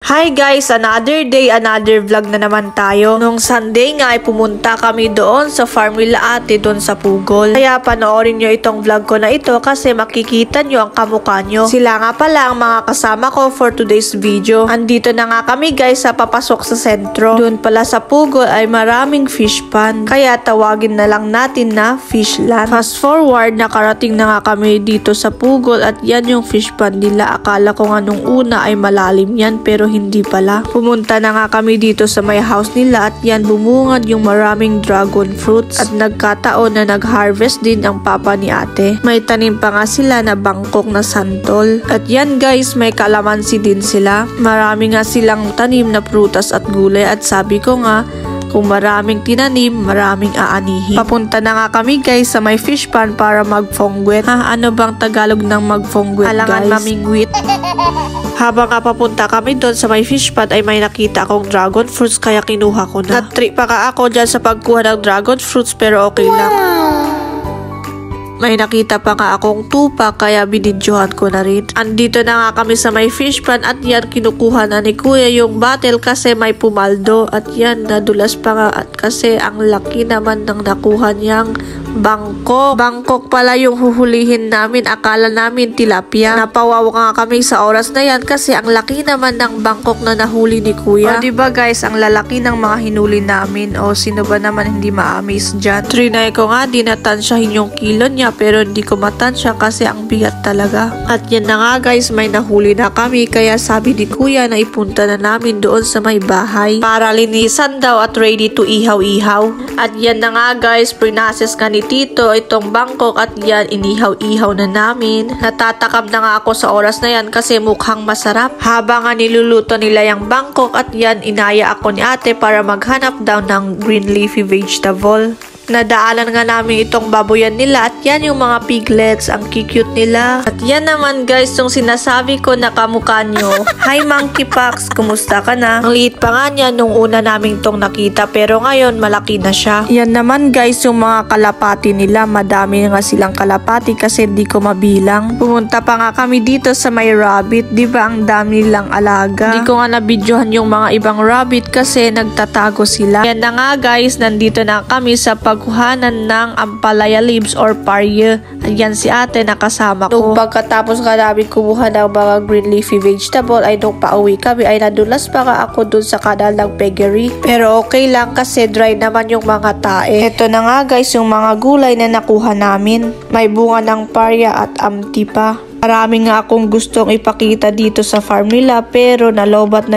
Hi guys, another day, another vlog na naman tayo. Nung Sunday nga ay pumunta kami doon sa farm nila ate doon sa Pugol. Kaya panoorin nyo itong vlog ko na ito kasi makikita nyo ang kamukha nyo. Sila nga pala ang mga kasama ko for today's video. Andito na nga kami guys sa papasok sa sentro. Doon pala sa Pugol ay maraming fish pond. Kaya tawagin na lang natin na fishland. Fast forward, nakarating na nga kami dito sa Pugol at yan yung fish pond nila. Akala ko nga nung una ay malalim yan pero hindi pala. Pumunta na nga kami dito sa may house nila at yan bumungad yung maraming dragon fruits at nagkataon na nag-harvest din ang papa ni ate. May tanim pa nga sila na bangkok na santol. At yan guys, may kalamansi din sila. Marami nga silang tanim na prutas at gulay at sabi ko nga, kung maraming tinanim, maraming aanihin. Papunta na nga kami guys sa may fish pond para magfongwet. Ano bang Tagalog ng magfongwet guys? Alangan mamingwit. Habang papunta kami doon sa may fish pond ay may nakita akong dragon fruits kaya kinuha ko na. Nag-trip pa ka ako dyan sa pagkuha ng dragon fruits pero okay lang. May nakita pa nga akong tupa kaya binidyohan ko na rin. Andito na nga kami sa may fish pond at yan kinukuha na ni kuya yung bottle kasi may pumaldo. At yan nadulas pa nga at kasi ang laki naman ng nakuha niyang bangkok. Bangkok pala yung huhulihin namin. Akala namin tilapia. Napawaw nga kami sa oras na yan kasi ang laki naman ng bangkok na nahuli ni kuya. O diba guys, ang lalaki ng mga hinuli namin. O sino ba naman hindi ma-amaze dyan? Trinay ko nga, dinatansyahin yung kilo niya pero hindi ko matansya kasi ang bigat talaga. At yan na nga guys, may nahuli na kami kaya sabi ni kuya na ipunta na namin doon sa may bahay para linisan daw at ready to ihaw-ihaw. At yan na nga guys, prinases nga ni tito itong bangkok at yan inihaw-ihaw na namin. Natatakam na nga ako sa oras na yan kasi mukhang masarap. Habang nga niluluto nila yung bangkok at yan inaya ako ni ate para maghanap daw ng green leafy vegetable. Nadaanan nga namin itong baboyan nila at yan yung mga piglets. Ang cute nila. At yan naman guys yung sinasabi ko na kamukha nyo. Hi Monkey Pax, kumusta ka na? Ang liit pa nga niya nung una namin itong nakita pero ngayon malaki na siya. Yan naman guys yung mga kalapati nila. Madami nga silang kalapati kasi hindi ko mabilang. Pumunta pa nga kami dito sa may rabbit. Diba ang dami nilang alaga? Hindi ko nga nabidyohan yung mga ibang rabbit kasi nagtatago sila. Yan na nga guys, nandito na kami sa pagkuhanan ng ampalaya leaves or parye. Ayan si ate nakasama ko. Nung pagkatapos nga namin kumuha ng mga green leafy vegetable ay nung pauwi kami ay nadulas pa nga ako dun sa kanal ng piggery. Pero okay lang kasi dry naman yung mga tae. Ito na nga guys yung mga gulay na nakuha namin. May bunga ng parya at amti pa. Marami nga akong gustong ipakita dito sa farm nila pero nalobat na